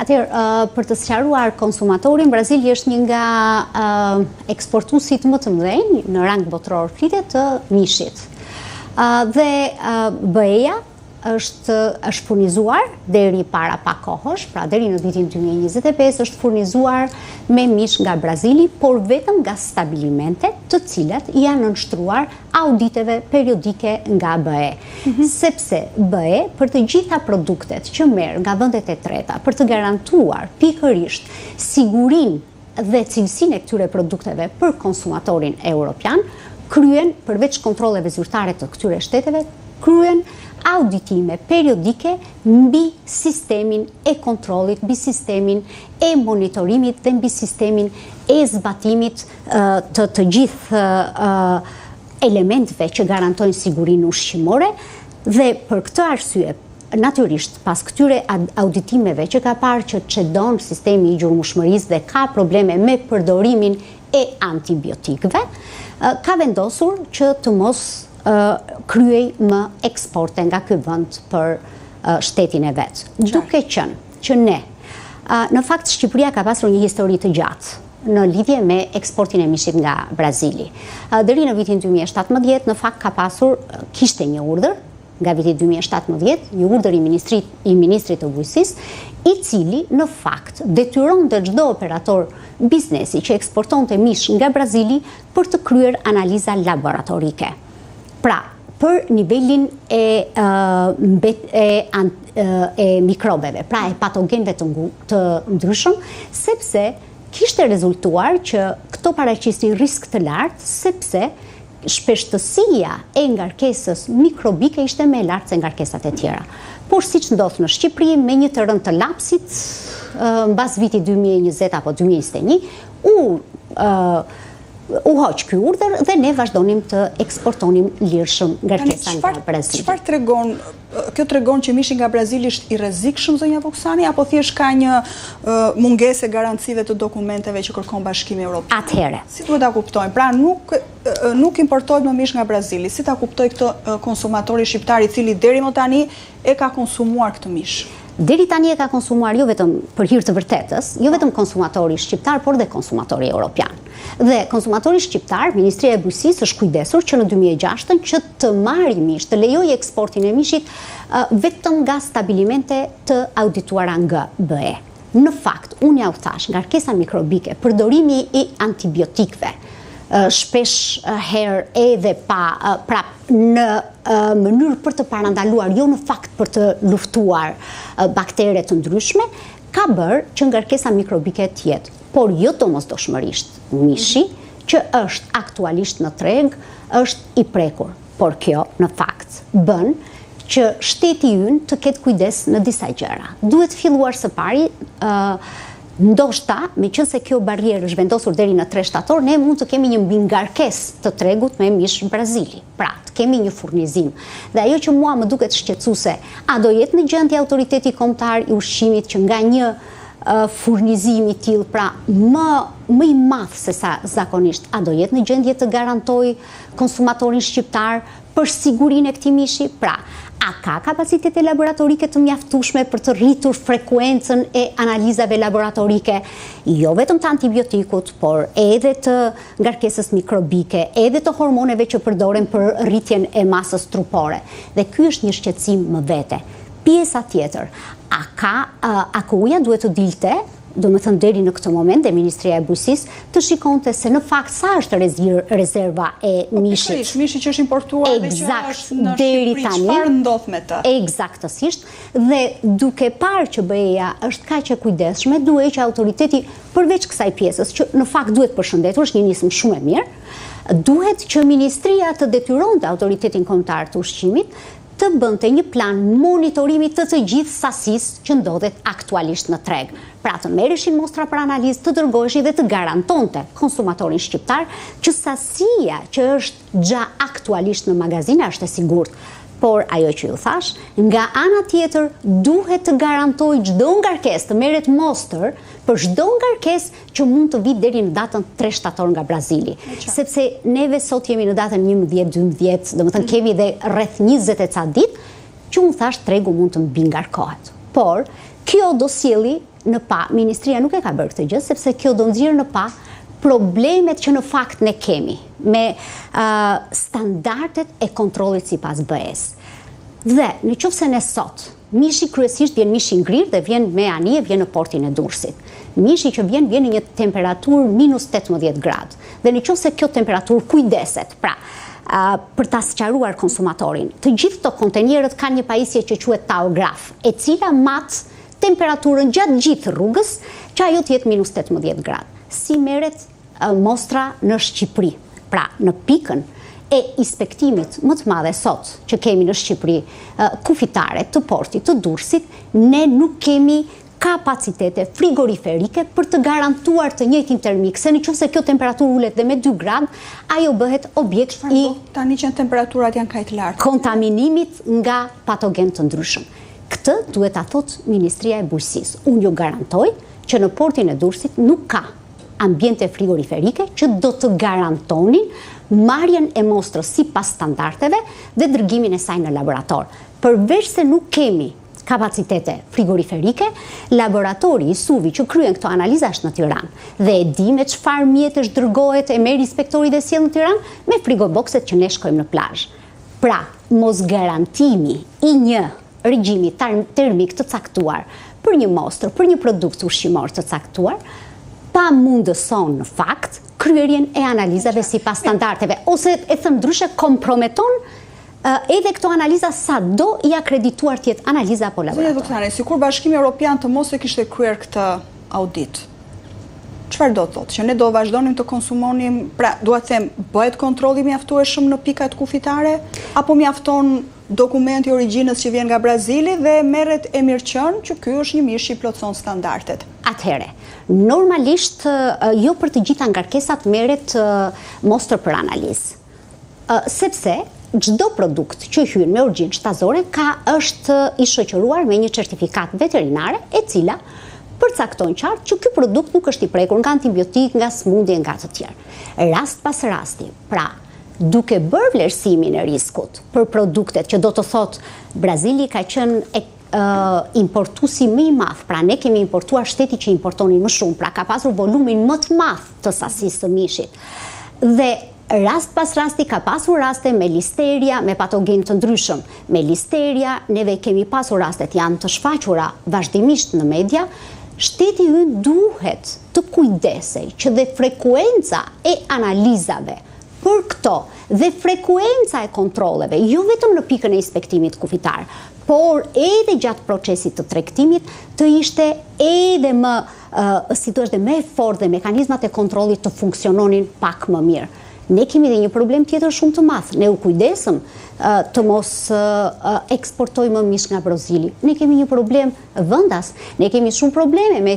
Atëherë, për të sqaruar konsumatorin, Brazili është një nga eksportuesit më të mëdhenj në rang botror flitet të mishit. Dhe BE-ja është furnizuar deri para pak kohësh, pra deri në vitin 2025 është furnizuar me mish nga Brazili, por vetëm nga stabilimente të cilat janë nënshtruar auditeve periodike nga BE. Sepse BE për të gjitha produktet që merr nga vendet e treta për të garantuar pikërisht sigurinë dhe cilësinë e këtyre produkteve për konsumatorin evropian, kryen përveç kontrolleve zyrtare të këtyre shteteve, kryen auditime periodike mbi sistemin e kontrollit, mbi sistemin e monitorimit dhe mbi sistemin e zbatimit të gjithë elementeve që garantojnë sigurinë ushqimore dhe për këtë arsye, natyrisht, pas këtyre auditimeve që ka parë që çedon sistemi i gjurmëshmërisë dhe ka probleme me përdorimin e antibiotikëve, ka vendosur që të mos kryej më eksporte nga ky vend për shtetin e vet. Duke qenë që ne, në fakt Shqipëria ka pasur një histori të gjatë në lidhje me eksportin e mishit nga Brazili. Deri në vitin 2017, në fakt kishte një urdhër nga viti 2017, një urdhër i Ministrit të Bujqësisë, i cili në fakt detyronte çdo operator biznesi që eksportonte mish nga Brazili për të kryer analiza laboratorike. Pra, për nivelin e mikrobeve, pra e patogenve të ndryshëm, sepse kishte rezultuar që këto paraqisnin risk të lartë, sepse shpeshtësia e ngarkesës mikrobike ishte më e lartë se ngarkesat e tjera. Por siç ndodh në Shqipëri, me një të rënd të lapsit, mbas vitit 2020 apo 2021, u hoq ky urdhër dhe ne vazhdonim të eksportonim lirshëm ngarkesa nga Brazili. Çfarë tregon? Kjo tregon që mishi nga Brazili është i rrezikshëm, zonja Voksani, apo thjesht ka një mungesë e garancive të dokumenteve që kërkon Bashkimi Evropian? Atëherë, si duhet ta kuptojmë? Pra nuk importohet më mish nga Brazili. Si ta kuptoj këtë konsumatori shqiptar i cili deri më tani e ka konsumuar këtë mish? Deri tani e ka konsumuar jo vetëm për hir të vërtetës, jo vetëm konsumatori shqiptar, por dhe konsumatori evropian. Dhe konsumatori shqiptar, Ministria e Bujqësisë është kujdesur që në 2006 që të marrë mish, të lejojë eksportin e mishit vetëm nga stabilimente të audituara nga BE. Në fakt, unë ja u thash, ngarkesa mikrobike, përdorimi i antibiotikëve, shpesh herë edhe në mënyrë për të parandaluar, jo në fakt për të luftuar baktere të ndryshme, ka bërë që ngarkesa mikrobike të jetë, por jo domosdoshmërisht mishi, që është aktualisht në treg, është i prekur. Por kjo, në fakt, bën që shteti ynë të ketë kujdes në disa gjëra. Duhet filluar së pari, ndoshta, meqense kjo barrierë është vendosur deri në 3 shtator, ne mund të kemi një mbingarkesë të tregut me mish Brazili. Pra, të kemi një furnizim. Dhe ajo që mua më duket shqetësuese, a do jetë në gjendje autoriteti kombëtar i ushqimit që nga një furnizim i tillë, pra më i madh se sa zakonisht, a do jetë në gjendje të garantoj konsumatorin shqiptar për sigurinë e këtij mishi? Pra, a ka kapacitete laboratorike të mjaftueshme për të rritur frekuencën e analizave laboratorike, jo vetëm të antibiotikut, por edhe të ngarkesës mikrobike, edhe të hormoneve që përdoren për rritjen e masës trupore. Dhe ky është një shqetësim më vete. Pjesa tjetër, AKU-ja duhet të dilte, do më thënë deri në këtë moment, dhe Ministria e Bujqësisë të shikonte se në fakt sa është rezerva e mishit. Mishi që është importuar dhe që është në Shqipëri, çfarë ndodh me të? Eksaktësisht, dhe duke parë që BE-ja është kaq e kujdesshme, duhet që autoriteti, përveç kësaj pjesës, që në fakt duhet përshëndetur, është një nismë shumë e mirë, duhet që Ministria të detyronte autoritetin kombëtar të ushqimit të bënte një plan monitorimi të gjithë sasisë që ndodhet aktualisht në treg. Pra të merreshin mostra për analizë, të dërgoheshin dhe të garantonte konsumatorin shqiptar që sasia që është gja aktualisht në magazina është e sigurt. Por ajo që ju thash, nga ana tjetër duhet të garantoj çdo ngarkesë të merret mostër për çdo ngarkesë që mund të vitë deri në datën 3 shtator nga Brazili. Sepse neve sot jemi në datën 11-12, domethënë kemi dhe rreth 20 e ca ditë që unë thash tregu mund të mbingarkohet. Por Kjo do sjellë në pa, Ministria nuk e ka bërë këtë gjë, sepse kjo do nxjerrë në pa problemet që në fakt ne kemi me standardet e kontrollit sipas BE-s. Dhe në qoftë se ne sot mishi kryesisht vjen mishi ngrirë dhe vjen me anije, vjen në portin e Durrësit. Mishi që vjen në një temperaturë -18 gradë. Dhe në qoftë se kjo temperaturë kujdeset, pra për ta sqaruar konsumatorin, të gjithë këto kontenierët kanë një pajisje që quhet taograf, e cila mat temperaturën gjatë gjithë rrugës, që ajo të jetë -18 gradë. Si merret mostra në Shqipëri? Pra, në pikën e inspektimit më të madhe sot që kemi në Shqipëri, kufitare të portit të Durrësit, ne nuk kemi kapacitete frigoriferike për të garantuar të njëjtin termik, se nëse kjo temperaturë ulet dhe me 2 gradë, ajo bëhet objekt i tani që temperaturat janë kaq të larta, kontaminimit nga patogen të ndryshëm. Këtë duhet ta thotë Ministria e Bujqësisë. Unë ju garantoj që në portin e Durrësit nuk ka ambiente frigoriferike që do të garantonin marrjen e mostrës sipas standardeve dhe dërgimin e saj në laborator. Përveç se nuk kemi kapacitete frigoriferike, laboratori i SUVI që kryen këto analizash në Tiranë dhe e di me çfarë mjetesh dërgohet e merr inspektori dhe sjell në Tiranë me frigobokset që ne shkojmë në plazh. Pra, mos garantimi i një regjimi termik të caktuar për një mostrë, për një produkt ushqimor të caktuar, pa mundëson në fakt kryerjen e analizave sipas standardeve, ose e them ndryshe komprometon edhe këto analiza sa do i akredituar të jetë analiza apo laborator. Zotëre, sikur Bashkimi Evropian të mos e kishte kryer këtë audit, çfarë do të thotë? Që ne do vazhdonim të konsumonim, pra dua të them, bëhet kontrolli mjaftueshëm në pikat kufitare, apo mjafton dokumenti origjinës që vjen nga Brazili dhe merret e mirëqen që ky është një mish që plotson standardet? Atëherë, normalisht jo për të gjitha ngarkesat merret mostër për analizë. Sepse çdo produkt që hyn me origjinë shtazore është i shoqëruar me një certifikat veterinare e cila përcakton qartë që ky produkt nuk është i prekur nga antibiotik, nga smundje, nga të tjerë. Rast pas rasti, pra, duke bërë vlerësimin e riskut për produktet, që do të thotë Brazili ka qenë importuesi më i madh, pra ne kemi importuar shteti që importonin më shumë, pra ka pasur volumin më të madh të sasisë së mishit. Dhe rast pas rasti ka pasur raste me listeria, me patogen të ndryshëm. Me listeria, neve kemi pasur rastet janë të shfaqura vazhdimisht në media. Shteti ynë duhet të kujdesej që dhe frekuenca e analizave për këto dhe frekuenca e kontrolleve, jo vetëm në pikën e inspektimit kufitar, por edhe gjatë procesit të tregtimit të ishte edhe më, si të është dhe me fort dhe mekanizmat e kontrollit të funksiononin pak më mirë. Ne kemi dhe një problem tjetër shumë të madh. Ne u kujdesëm të mos eksportojmë mish nga Brazili. Ne kemi një problem vendas. Ne kemi shumë probleme me